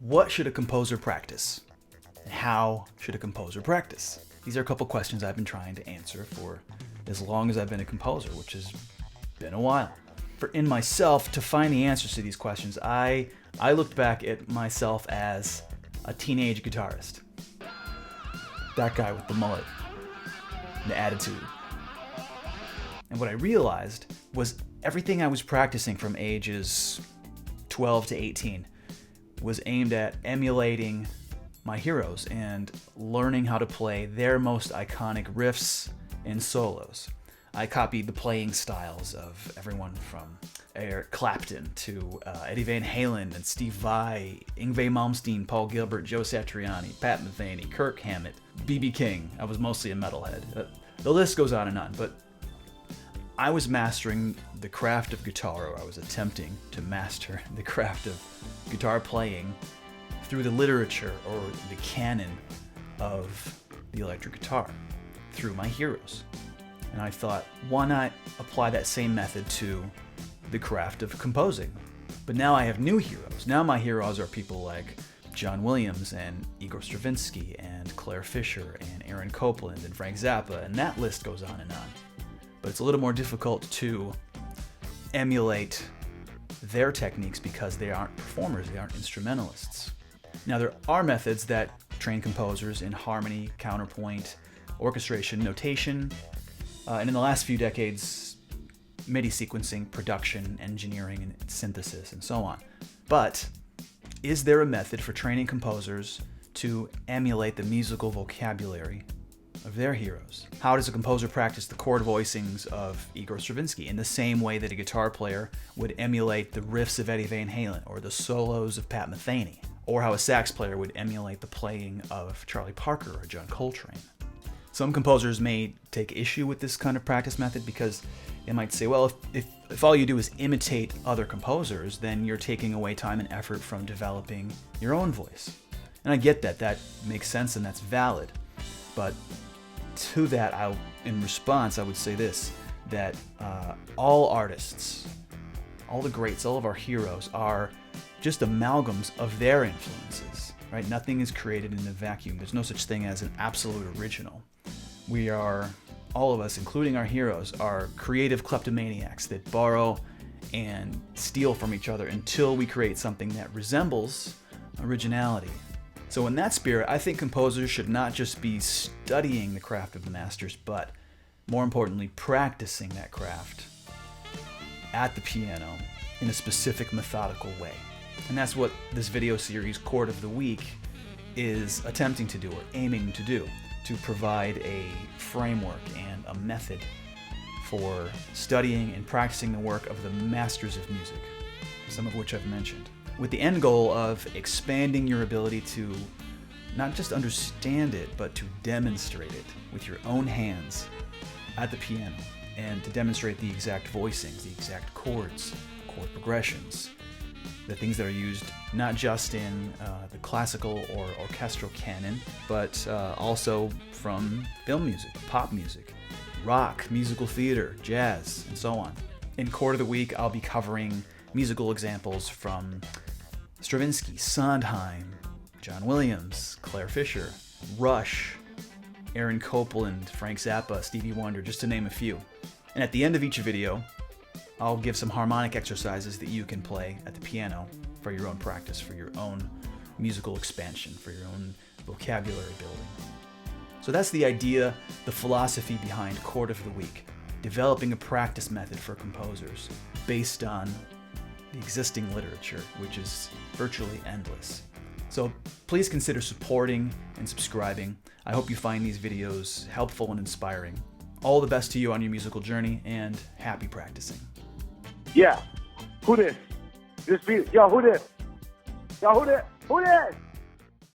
What should a composer practice? And how should a composer practice? These are a couple questions I've been trying to answer for as long as I've been a composer, which has been a while. In myself, to find the answers to these questions, I looked back at myself as a teenage guitarist. That guy with the mullet, the attitude. And what I realized was everything I was practicing from ages 12 to 18 was aimed at emulating my heroes and learning how to play their most iconic riffs and solos. I copied the playing styles of everyone from Eric Clapton to Eddie Van Halen and Steve Vai, Yngwie Malmsteen, Paul Gilbert, Joe Satriani, Pat Metheny, Kirk Hammett, B.B. King. I was mostly a metalhead. The list goes on and on, but I was mastering the craft of guitar, or I was attempting to master the craft of guitar playing through the literature or the canon of the electric guitar, through my heroes. And I thought, why not apply that same method to the craft of composing? But now I have new heroes. Now my heroes are people like John Williams and Igor Stravinsky and Claire Fischer and Aaron Copland and Frank Zappa, and that list goes on and on. But it's a little more difficult to emulate their techniques because they aren't performers, they aren't instrumentalists. Now there are methods that train composers in harmony, counterpoint, orchestration, notation, and in the last few decades, MIDI sequencing, production, engineering, and synthesis, and so on. But is there a method for training composers to emulate the musical vocabulary of their heroes? How does a composer practice the chord voicings of Igor Stravinsky in the same way that a guitar player would emulate the riffs of Eddie Van Halen or the solos of Pat Metheny? Or how a sax player would emulate the playing of Charlie Parker or John Coltrane? Some composers may take issue with this kind of practice method because they might say, well, if all you do is imitate other composers, then you're taking away time and effort from developing your own voice. And I get that. That makes sense and that's valid. But to that, in response, I would say this, that all artists, all the greats, all of our heroes are just amalgams of their influences, right? Nothing is created in a vacuum. There's no such thing as an absolute original. We are, all of us, including our heroes, are creative kleptomaniacs that borrow and steal from each other until we create something that resembles originality. So in that spirit, I think composers should not just be studying the craft of the masters, but more importantly, practicing that craft at the piano in a specific methodical way. And that's what this video series, Chord of the Week, is attempting to do, or aiming to do, to provide a framework and a method for studying and practicing the work of the masters of music, some of which I've mentioned, with the end goal of expanding your ability to not just understand it, but to demonstrate it with your own hands at the piano, and to demonstrate the exact voicings, the exact chords, chord progressions, the things that are used not just in the classical or orchestral canon, but also from film music, pop music, rock, musical theater, jazz, and so on. In Chord of the Week, I'll be covering musical examples from Stravinsky, Sondheim, John Williams, Claire Fischer, Rush, Aaron Copland, Frank Zappa, Stevie Wonder, just to name a few. And at the end of each video, I'll give some harmonic exercises that you can play at the piano for your own practice, for your own musical expansion, for your own vocabulary building. So that's the idea, the philosophy behind Chord of the Week, developing a practice method for composers based on the existing literature, which is virtually endless. So please consider supporting and subscribing. I hope you find these videos helpful and inspiring. All the best to you on your musical journey, and happy practicing. Yeah. Who this? This beat. Yo, who this? Yo, who this? Who this?